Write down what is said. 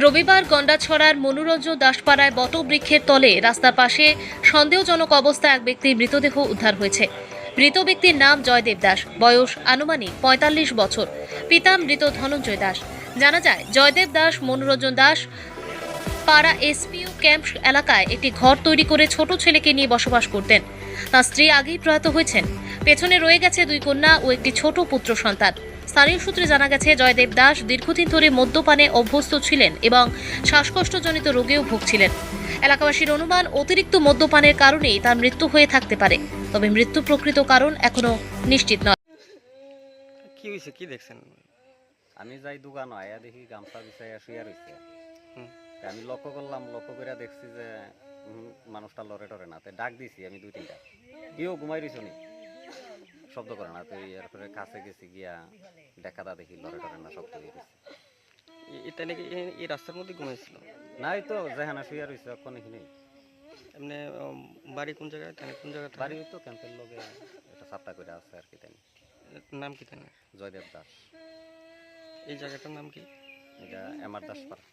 রবিবার গন্ডাছড়ার মনোরঞ্জন দাসপাড়ায় বটবৃক্ষের তলে রাস্তার পাশে সন্দেহজনক অবস্থায় এক ব্যক্তির মৃতদেহ উদ্ধার হয়েছে। মৃত ব্যক্তির নাম জয়দেব দাস, বয়স আনুমানিক ৪৫ বছর। পিতা মৃত ধনঞ্জয় দাস। জানা যায়, জয়দেব দাস মনোরঞ্জন দাস পাড়া এসপিও ক্যাম্প এলাকায় একটি ঘর তৈরি করে ছোট ছেলেকে নিয়ে বসবাস করতেন। তার স্ত্রী আগেই প্রয়াত হয়েছেন। পেছনে রয়ে গেছে 2 কন্যা ও একটি ছোট পুত্র সন্তান। স্থানীয় সূত্রে জানা গেছে, জয়দেব দাস দীর্ঘদিন ধরে মদ্যপানে অভ্যস্ত ছিলেন এবং শ্বাসকষ্টজনিত রোগেও ভুগছিলেন। এলাকাবাসীর অনুমান, অতিরিক্ত মদ্যপানের কারণেই তার মৃত্যু হয়ে থাকতে পারে, তবে মৃত্যু প্রকৃত কারণ এখনো নিশ্চিত নয়। কি হয়েছে, কি দেখছেন? আমি যাই দোকান আয়া দেখি গামছা বিছাইয়া শুয়ে রয়েছে। আমি লক্ষ্য করলাম, লক্ষ্য করে দেখছি যে মানুষটা লড়ে টরে না। ডাক দিছি আমি 2-3টা, কেউ ঘুমাই রয়েছ নি, শব্দ করে না। তো এরপরে কাছে গেছি, গিয়া দেখাটা দেখি লড়ে টরে না, শব্দ হয়ে গেছে। এটা নাকি এই রাস্তার মধ্যে ঘুমাইছিল? নাই তো, যেখানে শুয়ে রয়েছে অক্ষণ এখানে। এমনি বাড়ি কোন জায়গায়, কোন জায়গায় বাড়ি তো ক্যাম্পের লগে একটা চাপটা করে আছে আর কি। তাই নাম কি তাই? জয়দেব দাস। এই জায়গাটার নাম কি? এটা এমআর দাস পাড়া।